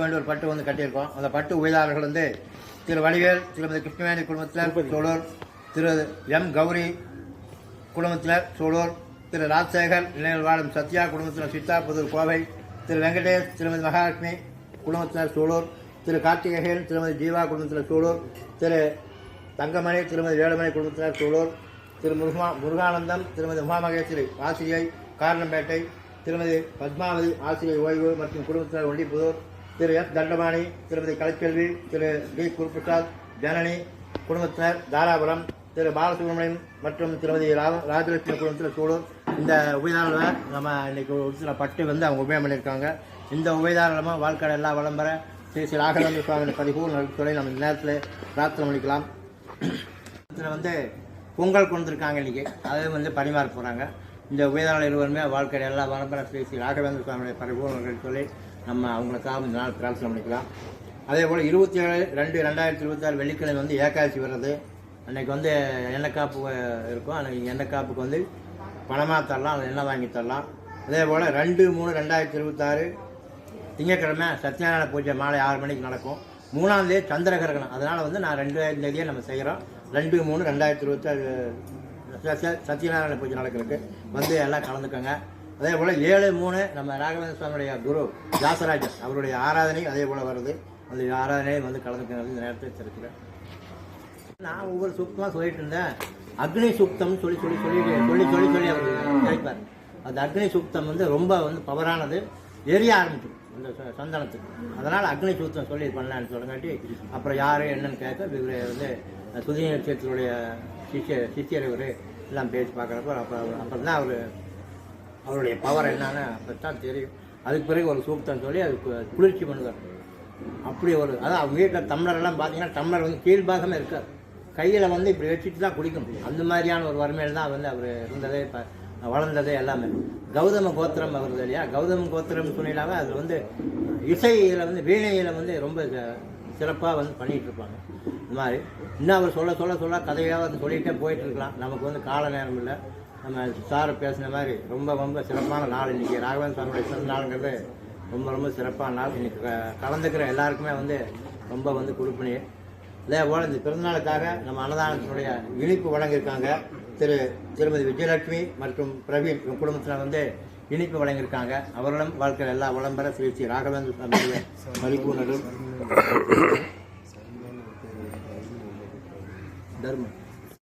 வேண்டிய ஒரு பட்டு வந்து கட்டியிருக்கோம். அந்த பட்டு உபயதாரர்கள் வந்து திரு வடிவேல், திருமதி கிருஷ்ணவேணி குடும்பத்தினர் சூலூர், திரு எம் கௌரி குடும்பத்தினர் சூலூர், திரு ராஜசேகர் நிலையில் வாழும் சத்யா குடும்பத்தினர் சித்தாபுதூர் கோவை, திரு வெங்கடேஷ், திருமதி மகாலட்சுமி குடும்பத்தினர் சூலூர், திரு கார்த்திகேயன், திருமதி ஜீவா குடும்பத்தினர் சூலூர், திரு தங்கமணி, திருமதி வேலுமணி குடும்பத்தினர் சூலூர், திரு முருகானந்தம், திருமதி உமாமகேஸ்வரி ஆசிரியை காரணம்பேட்டை, திருமதி பத்மாவதி ஆசிரியை ஓய்வு மற்றும் குடும்பத்தினர் ஒண்டிப்புதூர், திரு எஸ் தண்டபாணி, திருமதி கலைச்செல்வி, திரு டி குருபிரசாத் ஜனனி குடும்பத்தினர் தாராபுரம், திரு பாலசுப்ரமணியம் மற்றும் திருமதி ராஜலட்சுமி குடும்பத்தில் சூழல். இந்த உபயதாரர்கள் நம்ம இன்னைக்கு ஒரு சில பட்டு வந்து அவங்க உபயோகம் பண்ணியிருக்காங்க. இந்த உபயதாரமாக வாழ்க்கை எல்லாம் வளம்பெற ஸ்ரீ ஸ்ரீ ராகவேந்திர சுவாமி பதிகூர் நடுத்துறை நம்ம இந்த நேரத்தில் பிரார்த்தனை பண்ணிக்கலாம். இதில் வந்து பொங்கல் கொண்டிருக்காங்க இன்றைக்கி, அதை வந்து பரிமாற போகிறாங்க. இந்த உபயதாரர்கள் இருவருமே வாழ்க்கையில் எல்லாம் வளம்பெற ஸ்ரீ ஸ்ரீ ராகவேந்திர சுவாமியுடைய பரிபூர்ணங்கள் சொல்லி நம்ம அவங்களுக்காக இந்த நாள் பிரார்த்தனை பண்ணிக்கலாம். அதே போல் 27/2/2026 வெள்ளிக்கிழமை வந்து ஏகாதசி வர்றது. அன்றைக்கி வந்து எண்ணெய் காப்பு இருக்கும். அன்றைக்கி எண்ணெய் காப்புக்கு வந்து பணமாக தரலாம், அது எண்ணெய் வாங்கி தரலாம். அதே போல் 2/3/2026 திங்கட்கிழமை சத்யநாராயண பூஜை மாலை 6 மணிக்கு நடக்கும். 3ஆம் தேதி சந்திர கிரகணம். அதனால் வந்து நான் 2ஆம் தேதியே நம்ம செய்கிறோம். 2/3/2026 சத்யநாராயண பூஜை நடக்கிறதுக்கு வந்து எல்லாம் கலந்துக்கோங்க. அதே போல் 7/3 நம்ம ராகவேந்திர சுவாமியுடைய குரு வியாசராஜர் அவருடைய ஆராதனை அதே போல் வருது. அந்த ஆராதனையை வந்து கலந்துக்கிறது இந்த நேரத்தை தெரிவிக்கிறேன். நான் ஒவ்வொரு சூக்தமாக சொல்லிட்டு இருந்தேன். அக்னி சூக்தம்னு சொல்லி அவர் கிடைப்பார். அந்த அக்னி சூக்தம் வந்து ரொம்ப வந்து பவரானது, எரிய ஆரம்பிச்சிடும் அந்த சந்தனத்துக்கு. அதனால் அக்னி சூக்தம் சொல்லி பண்ணலான்னு சொல்லுங்காட்டி அப்புறம் யார் என்னன்னு கேட்க இவர் வந்து சுதி நட்சத்திரத்துடைய சிஷியர் இவர் எல்லாம் பேசி பார்க்குறப்ப அப்புறம் தான் அவருடைய பவர் என்னன்னு அப்போ தான் தெரியும். அதுக்கு பிறகு ஒரு சூக்தம் சொல்லி அதுக்கு குளிர்ச்சி பண்ணுவார். அப்படி ஒரு அதான் அவங்க வீட்டில் டம்ளரெல்லாம் பார்த்தீங்கன்னா டம்ளர் வந்து கீழ்பாகமே இருக்காது, கையில் வந்து இப்படி வச்சுட்டு தான் குடிக்கணும். அந்த மாதிரியான ஒரு வறுமையில் தான் வந்து அவர் இருந்ததே, இப்போ வளர்ந்ததே எல்லாமே. கௌதம கோத்திரம் அவருது இல்லையா, கௌதம கோத்திரம்னு சொன்னாவே அது வந்து இசையில் வந்து வீணையில் வந்து ரொம்ப சிறப்பாக வந்து பண்ணிகிட்டு இருப்பாங்க. இந்த மாதிரி இன்னும் அவர் சொல்ல கதையாக வந்து சொல்லிகிட்டே போயிட்டு இருக்கலாம். நமக்கு வந்து கால நேரம் இல்லை. நம்ம சார் பேசின மாதிரி ரொம்ப சிறப்பான நாள் இன்றைக்கி. ராகவேந்திர சுவாமியுடைய பிறந்த நாளுங்கிறது ரொம்ப சிறப்பான நாள். இன்றைக்கி கலந்துக்கிற எல்லாருக்குமே வந்து ரொம்ப வந்து கொடுப்பினி. அதே போல் இந்த பிறந்தநாளுக்காக நம்ம அன்னதானத்தினுடைய இனிப்பு வழங்கியிருக்காங்க. திருமதி விஜயலட்சுமி மற்றும் பிரவீன் குடும்பத்தில் வந்து இனிப்பு வழங்கியிருக்காங்க. அவர்களும் வாழ்க்கையில் எல்லா வளம்பெற ஸ்ரீ ஸ்ரீ ராகவேந்திர சுவாமியுடைய மதிப்பு தர்மம்